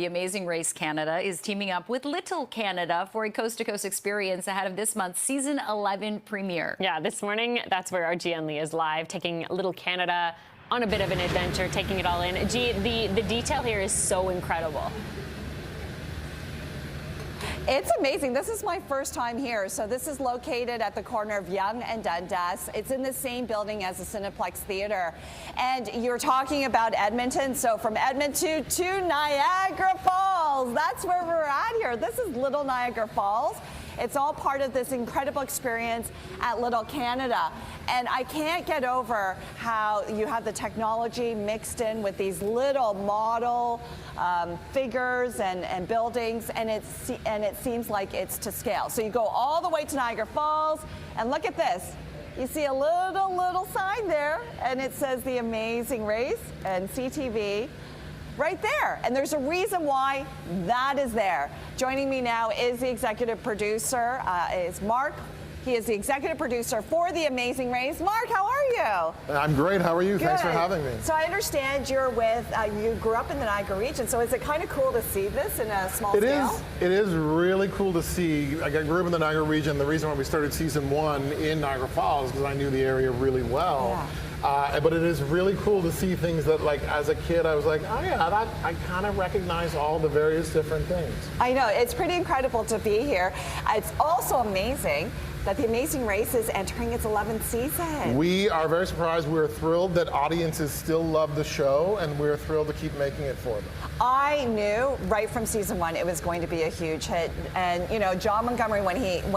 The Amazing Race Canada is teaming up with Little Canada for a coast-to-coast experience ahead of this month's Season 11 premiere. Yeah, this morning, that's where our Gian Lee is live, taking Little Canada on a bit of an adventure, taking it all in. G, the detail here is so incredible. It's amazing. This is my first time here. So this is located at the corner of Yonge and Dundas. It's in the same building as the Cineplex Theatre. And you're talking about Edmonton. So from Edmonton to Niagara Falls, that's where we're at here. This is Little Niagara Falls. It's all part of this incredible experience at Little Canada. And I can't get over how you have the technology mixed in with these little model figures and buildings, and it seems like it's to scale. So you go all the way to Niagara Falls, and look at this. You see a little sign there, and it says The Amazing Race and CTV. Right there. And there's a reason why that is there. Joining me now is the executive producer, is Mark. He is the executive producer for The Amazing Race. Mark, how are you? I'm great. How are you? Good. Thanks for having me. So I understand you're with, you grew up in the Niagara region, so is it kind of cool to see this in a small scale? It is really cool to see. I grew up in the Niagara region. The reason why we started season 1 in Niagara Falls is because I knew the area really well. Yeah. But it is really cool to see things that, like, as a kid, I was like, oh yeah, I kind of recognize all the various different things. I know, it's pretty incredible to be here. It's also amazing that The Amazing Race is entering its 11th season. We are very surprised. We're thrilled that audiences still love the show, and we're thrilled to keep making it for them. I knew right from season 1 it was going to be a huge hit. And you know, John Montgomery, when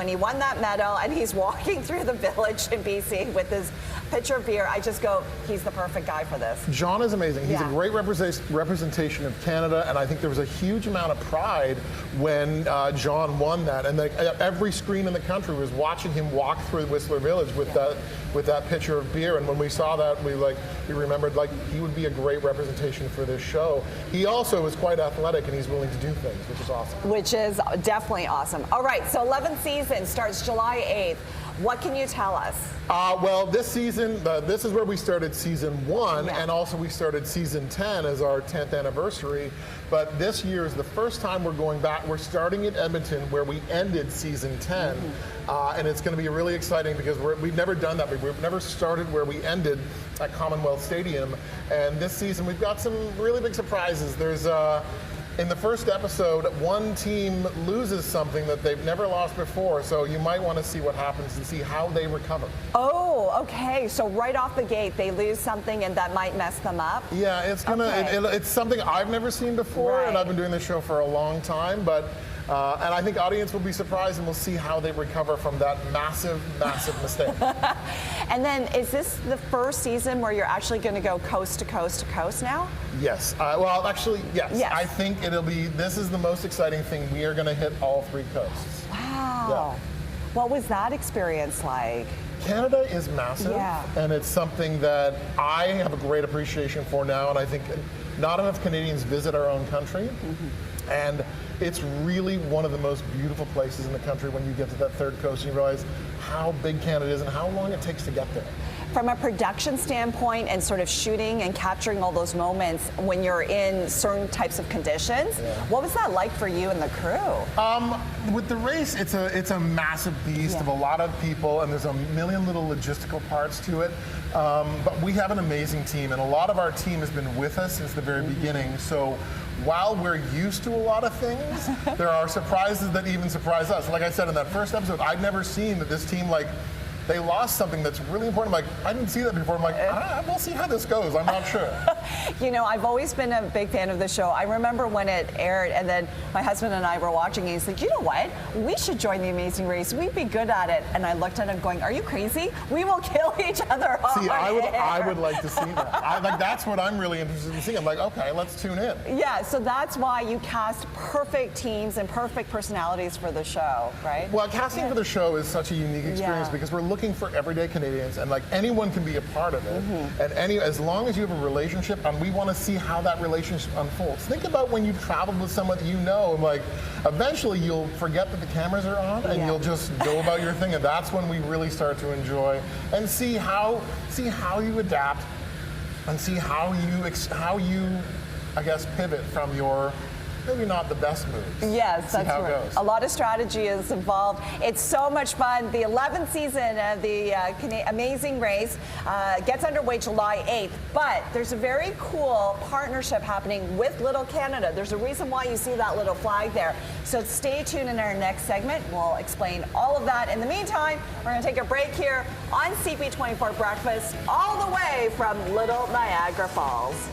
he won that medal and he's walking through the village in BC with his pitcher of beer, I just go, he's the perfect guy for this. John is amazing. He's a great representation of Canada, and I think there was a huge amount of pride when John won that. And every screen in the country was watching him walk through Whistler Village with that pitcher of beer. And when we saw that, we remembered, like, he would be a great representation for this show. He also is quite athletic, and he's willing to do things, which is awesome. Which is definitely awesome. All right, so 11th season starts July 8th. What can you tell us? Well, this season, this is where we started season 1, and also we started season 10 as our 10th anniversary. But this year is the first time we're going back. We're starting in Edmonton, where we ended season 10, and it's going to be really exciting because we've never done that. We've never started where we ended at Commonwealth Stadium, and this season we've got some really big surprises. There's in the first episode, one team loses something that they've never lost before, so you might want to see what happens and see how they recover. Oh, okay. So right off the gate, they lose something and that might mess them up? Yeah, it's gonna. It's something I've never seen before, and I've been doing this show for a long time, but. And I think audience will be surprised, and we'll see how they recover from that massive mistake. And then, is this the first season where you're actually going to go coast to coast to coast now? Yes. Well, actually, yes. I think it'll be. This is the most exciting thing. We are going to hit all 3 coasts. Wow. Yeah. What was that experience like? Canada is massive, and it's something that I have a great appreciation for now, and I think not enough Canadians visit our own country. And it's really one of the most beautiful places in the country when you get to that third coast and you realize how big Canada is and how long it takes to get there. From a production standpoint and sort of shooting and capturing all those moments when you're in certain types of conditions, what was that like for you and the crew? With the race, it's a massive beast of a lot of people, and there's a million little logistical parts to it. But we have an amazing team, and a lot of our team has been with us since the very beginning. So while we're used to a lot of things, there are surprises that even surprise us. Like I said in that first episode, I'd never seen that this team, like, they lost something that's really important. I'm like, I didn't see that before. I'm like, we'll see how this goes. I'm not sure. You know, I've always been a big fan of the show. I remember when it aired, and then my husband and I were watching, and he's like, you know what? We should join The Amazing Race. We'd be good at it. And I looked at him going, are you crazy? We will kill each other off. See, I would like to see that. That's what I'm really interested in seeing. I'm like, okay, let's tune in. Yeah, so that's why you cast perfect teams and perfect personalities for the show, right? Well, casting for the show is such a unique experience because we're looking for everyday Canadians, and like anyone can be a part of it, and as long as you have a relationship, and we want to see how that relationship unfolds. Think about when you've traveled with someone that you know, and like eventually you'll forget that the cameras are on, and you'll just go about your thing, and that's when we really start to enjoy and see how you adapt, and see how you I guess pivot from your maybe not the best moves. Yes, See that's how it right. goes. A lot of strategy is involved. It's so much fun. The 11th season of the Amazing Race gets underway July 8th, but there's a very cool partnership happening with Little Canada. There's a reason why you see that little flag there. So stay tuned in our next segment. We'll explain all of that. In the meantime, we're going to take a break here on CP24 Breakfast, all the way from Little Niagara Falls.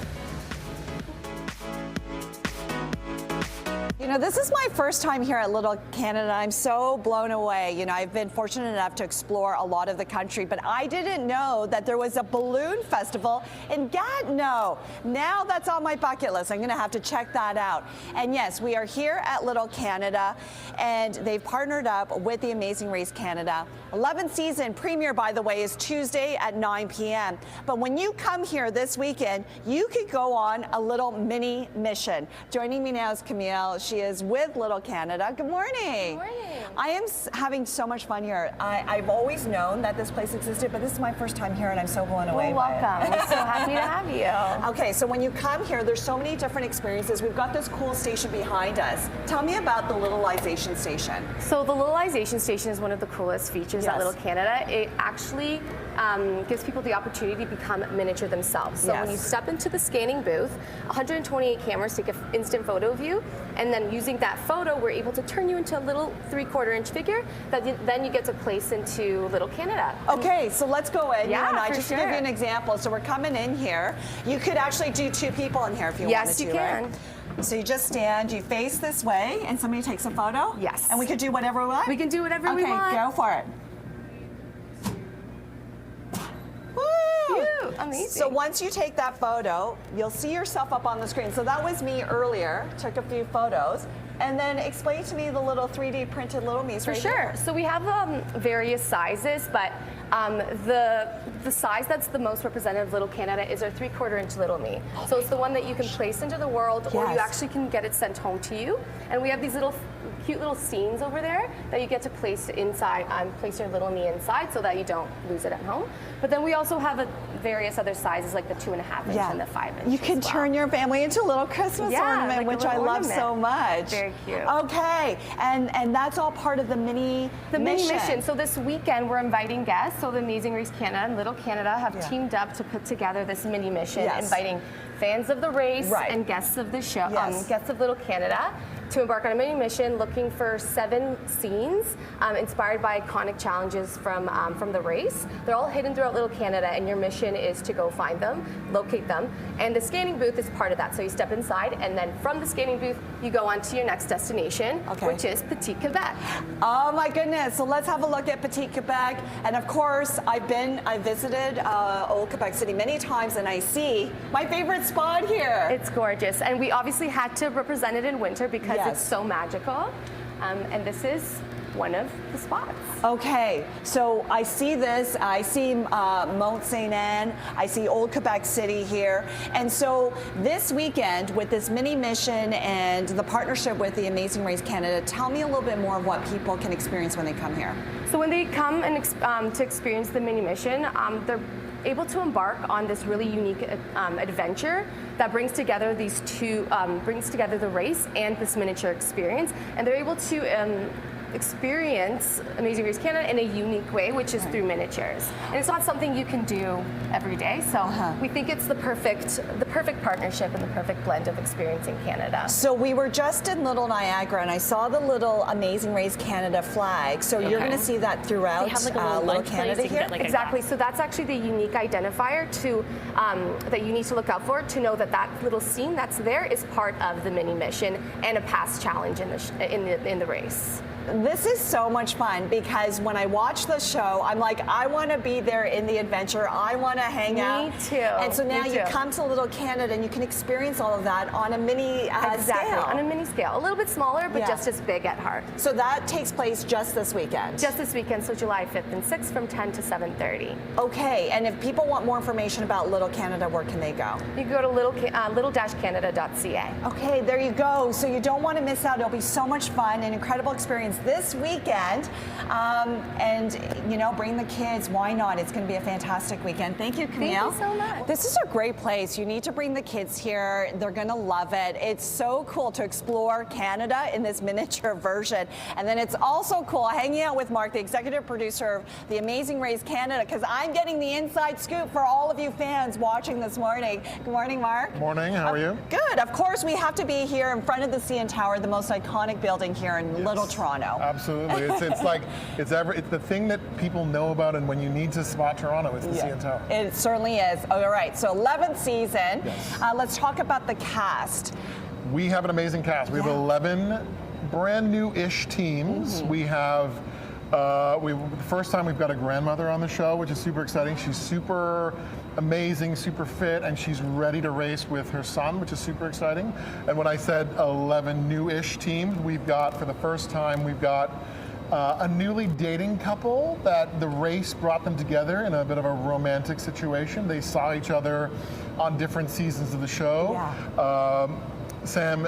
You know, this is my first time here at Little Canada. I'm so blown away. You know, I've been fortunate enough to explore a lot of the country, but I didn't know that there was a balloon festival in Gatineau. Now that's on my bucket list. I'm going to have to check that out. And yes, we are here at Little Canada, and they've partnered up with the Amazing Race Canada. 11th season premiere, by the way, is Tuesday at 9 p.m. But when you come here this weekend, you could go on a little mini mission. Joining me now is Camille. She is with Little Canada. Good morning. Good morning. I am having so much fun here. I've always known that this place existed, but this is my first time here, and I'm so blown away Well, by it. welcome. We're so happy to have you. Okay, so when you come here, there's so many different experiences. We've got this cool station behind us. Tell me about the Littleization station. So the Littleization station is one of the coolest features at Yes. Little Canada. It actually gives people the opportunity to become miniature themselves. So when you Yes. step into the scanning booth, 128 cameras take an instant photo of you, and then using that photo, we're able to turn you into a little 3/4 inch figure that then you get to place into Little Canada. Okay, so let's go in. Yeah, you and I for just to give you sure. an example. So we're coming in here. You could actually do 2 people in here if you Yes, wanted to, you can. right? So you just stand, you face this way, and somebody takes a photo? Yes. And we could do whatever we want? We can do whatever we want. Okay, go for it. Woo! Phew, amazing. So once you take that photo, you'll see yourself up on the screen. So that was me earlier, took a few photos. And then explain to me the little 3D printed little me's For right sure. here. So we have various sizes, but the size that's the most representative of Little Canada is our 3/4 inch Little Me. So it's the one that you can place into the world, or you Yes. actually can get it sent home to you. And we have these little cute little scenes over there that you get to place inside, place your Little Me inside so that you don't lose it at home. But then we also have various other sizes like the 2.5 inch and the 5 inch. You can as well. turn your family into a little Christmas Yeah, ornament, like a which I little love so ornament. much. Very cute. Okay, and that's all part of the mini Mini mission. So this weekend we're inviting guests. So the Amazing Race Canada and Little Canada have teamed up to put together this mini mission, Yes. inviting fans of the race Right. and guests of the show, Yes. guests of Little Canada, to embark on a mini mission looking for 7 scenes inspired by iconic challenges from the race. They're all hidden throughout Little Canada, and your mission is to go find them, locate them, and the scanning booth is part of that. So you step inside, and then from the scanning booth, you go on to your next destination, Okay. which is Petit Quebec. Oh my goodness! So let's have a look at Petit Quebec, and of course I visited Old Quebec City many times, and I see my favorite spot here. It's gorgeous, and we obviously had to represent it in winter because Yes. it's so magical. And this is one of the spots. Okay, so I see this, I see Mount St. Anne, I see Old Quebec City here. And so this weekend with this mini mission and the partnership with the Amazing Race Canada, tell me a little bit more of what people can experience when they come here. So when they come and to experience the mini mission, they're able to embark on this really unique adventure that brings together these two, brings together the race and this miniature experience, and they're able to experience Amazing Race Canada in a unique way, which is through miniatures. And it's not something you can do every day, so we think it's the perfect partnership and the perfect blend of experiencing Canada. So we were just in Little Niagara, and I saw the little Amazing Race Canada flag. So you're going to see that throughout They have like a little Little lunch place Canada you can here? get like a Exactly. So that's actually the unique identifier to that you need to look out for to know that that little scene that's there is part of the mini mission and a past challenge in the race. This is so much fun because when I watch the show, I'm like, I want to be there in the adventure. I want to hang out. Me too. And so now Me you too. come to Little Canada and you can experience all of that on a mini Exactly. scale. On a mini scale, a little bit smaller, but Yeah. just as big at heart. So that takes place just this weekend. Just this weekend, so July 5th and 6th from 10 to 7:30. Okay. And if people want more information about Little Canada, where can they go? You can go to little-canada.ca. Okay, there you go. So you don't want to miss out. It'll be so much fun, an incredible experience. experience this weekend. And, you know, bring the kids. Why not? It's going to be a fantastic weekend. Thank you, Camille. Thank you so much. This is a great place. You need to bring the kids here. They're going to love it. It's so cool to explore Canada in this miniature version. And then it's also cool hanging out with Mark, the executive producer of The Amazing Race Canada, because I'm getting the inside scoop for all of you fans watching this morning. Good morning, Mark. Morning, how are you? Good. Of course, we have to be here in front of the CN Tower, the most iconic building here in Little Toronto. Absolutely. It's the thing that people know about, and when you need to spot Toronto, it's the CN Tower. It certainly is. All right, so 11th season. Yes. Let's talk about the cast. We have an amazing cast. We have 11 brand new-ish teams. We have, the first time we've got a grandmother on the show, which is super exciting. She's super amazing, super fit, and she's ready to race with her son, which is super exciting. And when I said 11 new-ish teams, we've got, for the first time, we've got a newly dating couple that the race brought them together in a bit of a romantic situation. They saw each other on different seasons of the show. Sam,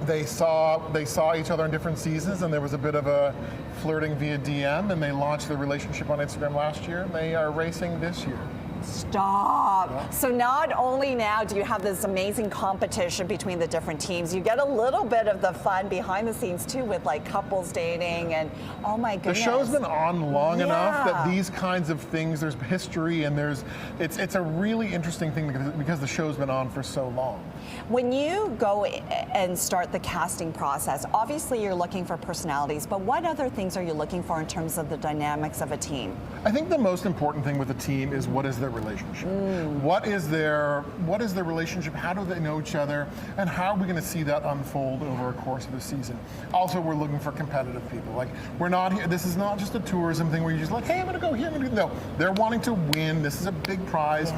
they saw each other in different seasons, and there was a bit of a flirting via DM, and they launched their relationship on Instagram last year, and they are racing this year. Stop. Yeah. So not only now do you have this amazing competition between the different teams, you get a little bit of the fun behind the scenes too, with like couples dating and oh my goodness. The show's been on long enough that these kinds of things, there's history, and it's a really interesting thing because the show's been on for so long. When you go and start the casting process, obviously you're looking for personalities, but what other things are you looking for in terms of the dynamics of a team? I think the most important thing with a team is what is their relationship. What is their relationship? How do they know each other? And how are we going to see that unfold over a course of the season? Also, we're looking for competitive people. Like, we're not here. This is not just a tourism thing where you're just like, hey, I'm going to go here. No, they're wanting to win. This is a big prize.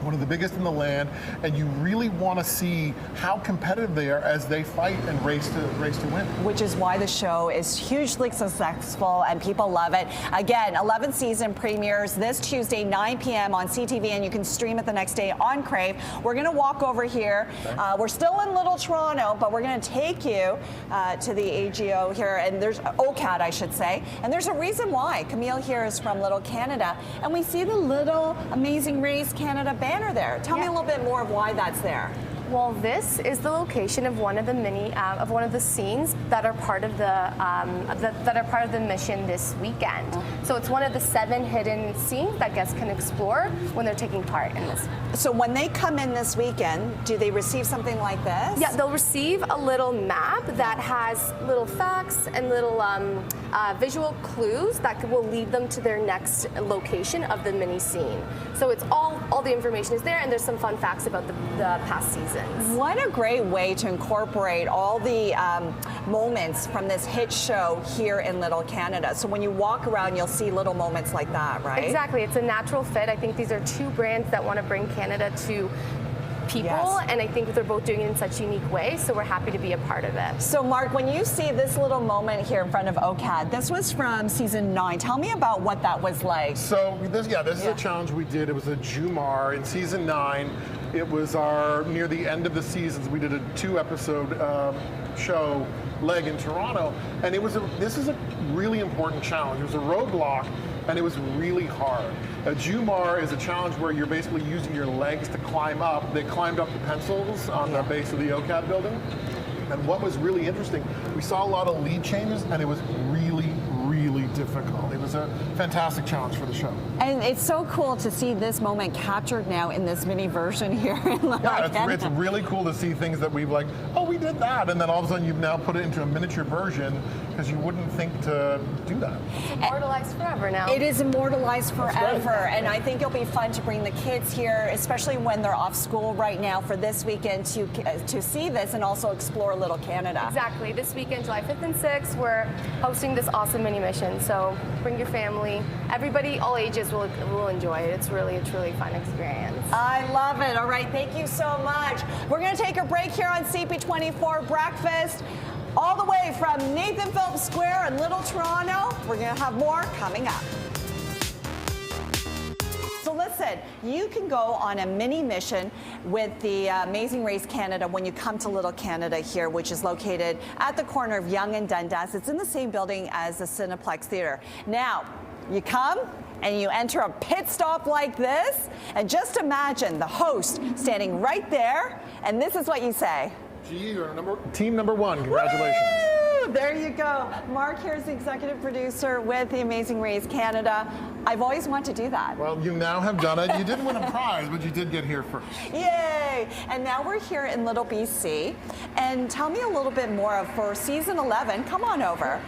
One of the biggest in the land, and you really want to see how competitive they are as they fight and race to win. Which is why the show is hugely successful and people love it. Again, 11th season premieres this Tuesday, 9 p.m. on CTV, and you can stream it the next day on Crave. We're going to walk over here. We're still in Little Toronto, but we're going to take you to the AGO here, and there's OCAD, I should say, and there's a reason why. Camille here is from Little Canada, and we see the Little Amazing Race Canada banner there. Tell me a little bit more of why that's there. Well, this is the location of one of the scenes that are part of the mission this weekend. So it's one of the 7 hidden scenes that guests can explore when they're taking part in this. So when they come in this weekend, do they receive something like this? Yeah, they'll receive a little map that has little facts and little visual clues that will lead them to their next location of the mini scene. So it's all the information is there, and there's some fun facts about the past seasons. What a great way to incorporate all the moments from this hit show here in Little Canada. So when you walk around, you'll see little moments like that, right? Exactly. It's a natural fit. I think these are 2 brands that want to bring Canada to people, and I think they're both doing it in such unique ways, so we're happy to be a part of it. So Mark, when you see this little moment here in front of OCAD, this was from season 9. Tell me about what that was like. So this is a challenge we did. It was a Jumar in season 9. It was near the end of the seasons. We did a 2-episode show leg in Toronto, and this is a really important challenge. It was a roadblock, and it was really hard. A Jumar is a challenge where you're basically using your legs to climb up. They climbed up the pencils on the base of the OCAD building. And what was really interesting, we saw a lot of lead changes, and it was really, really difficult. It was a fantastic challenge for the show. And it's so cool to see this moment captured now in this mini version here in Canada. It's really cool to see things that we've like, oh, we did that, and then all of a sudden you've now put it into a miniature version because you wouldn't think to do that. It's immortalized forever now. It is immortalized forever, and I think it'll be fun to bring the kids here, especially when they're off school right now for this weekend to see this and also explore Little Canada. Exactly. This weekend, July 5th and 6th, we're hosting this awesome mini mission. So bring your family. Everybody, all ages will enjoy it. It's really a truly fun experience. I love it. All right, thank you so much. We're going to take a break here on CP24 Breakfast. All the way from Nathan Phillips Square in Little Toronto. We're going to have more coming up. So let's listen, you can go on a mini mission with the Amazing Race Canada when you come to Little Canada here, which is located at the corner of Yonge and Dundas. It's in the same building as the Cineplex Theatre. Now, you come and you enter a pit stop like this, and just imagine the host standing right there, and this is what you say. Gee, you're team number one. Congratulations. Woo! There you go. Mark here is the executive producer with the Amazing Race Canada. I've always wanted to do that. Well, you now have done it. You didn't win a prize, but you did get here first. Yay! And now we're here in Little BC. And tell me a little bit more of, for season 11, come on over.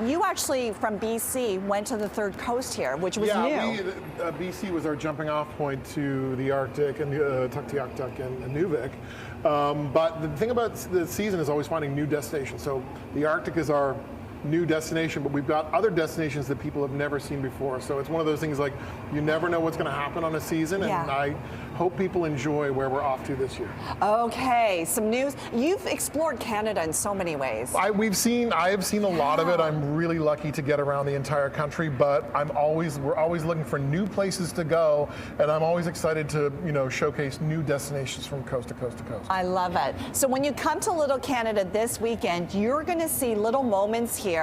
You actually, from BC, went to the Third Coast here, which was new. BC was our jumping off point to the Arctic and Tuktoyaktuk and Nunavik. But the thing about the season is always finding new destinations. So the Arctic is our new destination, but we've got other destinations that people have never seen before. So it's one of those things like you never know what's going to happen on a season, and I hope people enjoy where we're off to this year. Okay, some news. You've explored Canada in so many ways. I have seen a lot of it. I'm really lucky to get around the entire country, but we're always looking for new places to go, and I'm always excited to, showcase new destinations from coast to coast to coast. I love it. So when you come to Little Canada this weekend, you're going to see little moments here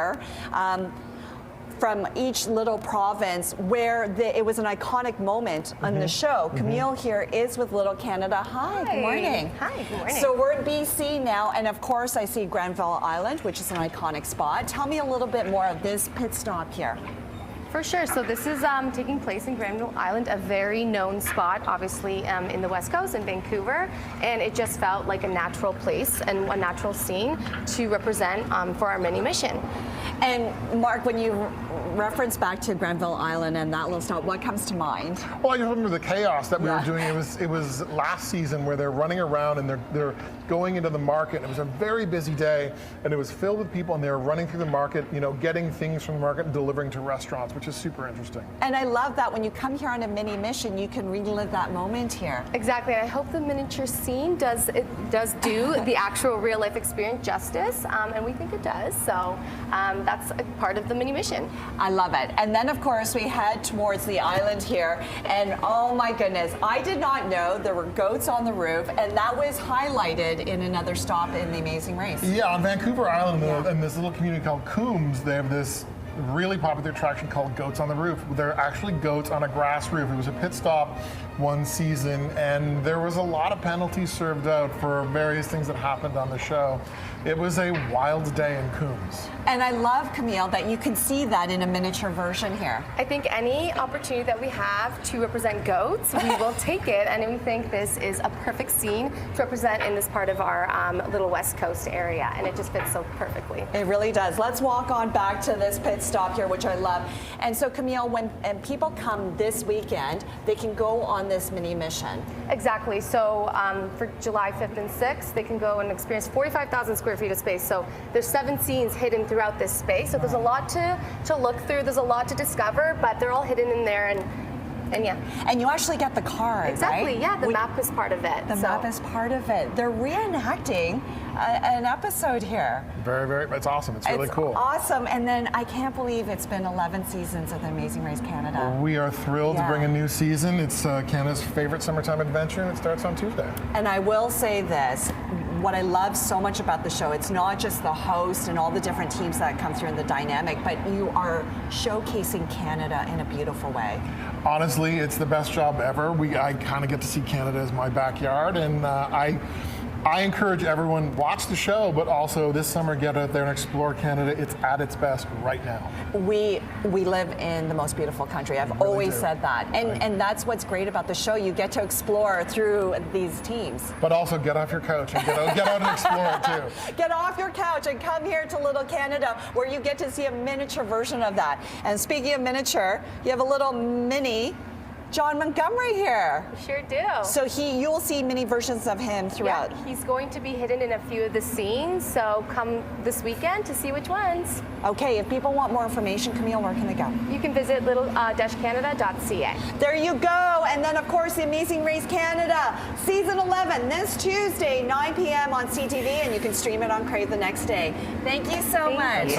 from each little province where it was an iconic moment on the show. Camille here is with Little Canada. Hi, good morning. Hi, good morning. So we're in BC now, and of course I see Granville Island, which is an iconic spot. Tell me a little bit more of this pit stop here. For sure. So this is taking place in Granville Island, a very known spot, obviously in the West Coast in Vancouver, and it just felt like a natural place and a natural scene to represent for our mini mission. And Mark, when you reference back to Granville Island and that little stop, what comes to mind? Well, I just remember the chaos that we were doing. It was last season where they're running around and they're going into the market. It was a very busy day, and it was filled with people, and they were running through the market, getting things from the market and delivering to restaurants, which is super interesting. And I love that when you come here on a mini mission, you can relive that moment here. Exactly. I hope the miniature scene does do the actual real life experience justice, and we think it does. So that's a part of the mini mission. I love it. And then, of course, we head towards the island here, and oh my goodness, I did not know there were goats on the roof, and that was highlighted in another stop in the Amazing Race. Yeah, on Vancouver Island, in this little community called Coombs, they have this really popular attraction called Goats on the Roof. They're actually goats on a grass roof. It was a pit stop one season, and there was a lot of penalties served out for various things that happened on the show. It was a wild day in Coombs. And I love, Camille, that you can see that in a miniature version here. I think any opportunity that we have to represent goats, we will take it, and we think this is a perfect scene to represent in this part of our little West Coast area, and it just fits so perfectly. It really does. Let's walk on back to this pit stop here, which I love. And so, Camille, when people come this weekend, they can go on this mini mission. Exactly. So for July 5th and 6th, they can go and experience 45,000 square feet of space. So there's 7 scenes hidden throughout this space. So there's a lot to look through. There's a lot to discover, but they're all hidden in there. And yeah. And you actually get the card, exactly, right? Yeah, the map is part of it. The map is part of it. They're reenacting an episode here. Very, very, it's awesome. It's really cool. Awesome. And then I can't believe it's been 11 seasons of the Amazing Race Canada. We are thrilled to bring a new season. It's Canada's favorite summertime adventure, and it starts on Tuesday. And I will say this. What I love so much about the show, it's not just the host and all the different teams that come through in the dynamic, but you are showcasing Canada in a beautiful way. Honestly, it's the best job ever. I kind of get to see Canada as my backyard, and I encourage everyone, watch the show, but also this summer get out there and explore Canada. It's at its best right now. We live in the most beautiful country. I've always said that. And that's what's great about the show. You get to explore through these teams. But also get off your couch and get out and explore it too. Get off your couch and come here to Little Canada, where you get to see a miniature version of that. And speaking of miniature, you have a little mini John Montgomery here. We sure do. So you'll see mini versions of him throughout. Yeah, he's going to be hidden in a few of the scenes, so come this weekend to see which ones. Okay, if people want more information, Camille, where can they go? You can visit little-canada.ca. There you go. And then, of course, The Amazing Race Canada, Season 11, this Tuesday, 9 p.m. on CTV, and you can stream it on Crave the next day. Thank you so much. Thank you.